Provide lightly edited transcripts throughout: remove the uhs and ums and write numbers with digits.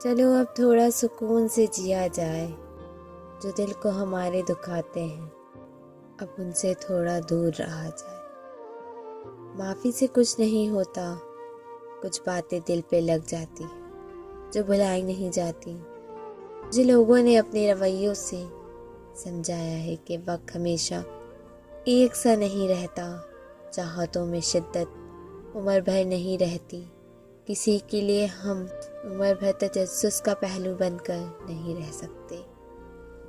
چلو اب تھوڑا سکون سے جیا جائے، جو دل کو ہمارے دکھاتے ہیں اب ان سے تھوڑا دور رہا جائے۔ معافی سے کچھ نہیں ہوتا، کچھ باتیں دل پہ لگ جاتی ہیں جو بھلائی نہیں جاتی۔ مجھے لوگوں نے اپنے رویوں سے سمجھایا ہے کہ وقت ہمیشہ ایک سا نہیں رہتا، چاہتوں میں شدت عمر بھر نہیں رہتی، کسی کے لیے ہم عمر بھر تجسس کا پہلو بن کر نہیں رہ سکتے،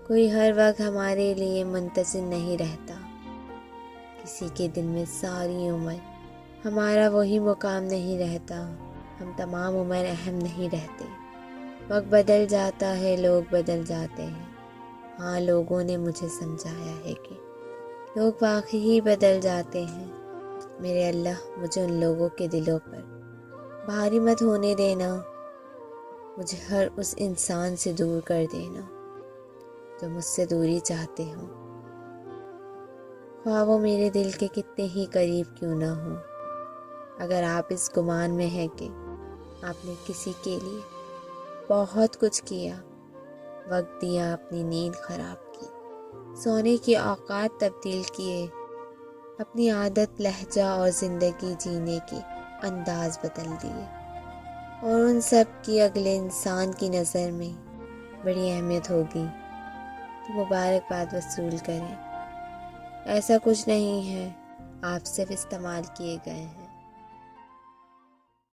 کوئی ہر وقت ہمارے لیے منتظر نہیں رہتا، کسی کے دل میں ساری عمر ہمارا وہی مقام نہیں رہتا، ہم تمام عمر اہم نہیں رہتے۔ وقت بدل جاتا ہے، لوگ بدل جاتے ہیں، ہاں لوگوں نے مجھے سمجھایا ہے کہ لوگ واقعی بدل جاتے ہیں۔ میرے اللہ مجھے ان لوگوں کے دلوں پر بھاری مت ہونے دینا، مجھے ہر اس انسان سے دور کر دینا جو مجھ سے دوری چاہتے ہوں، خواہ وہ میرے دل کے کتنے ہی قریب کیوں نہ ہوں۔ اگر آپ اس گمان میں ہیں کہ آپ نے کسی کے لیے بہت کچھ کیا، وقت دیا، اپنی نیند خراب کی، سونے کے اوقات تبدیل کیے، اپنی عادت، لہجہ اور زندگی جینے کے انداز بدل دیے، اور ان سب کی اگلے انسان کی نظر میں بڑی اہمیت ہوگی، تو مبارکباد وصول کریں۔ ایسا کچھ نہیں ہے، آپ صرف استعمال کیے گئے ہیں۔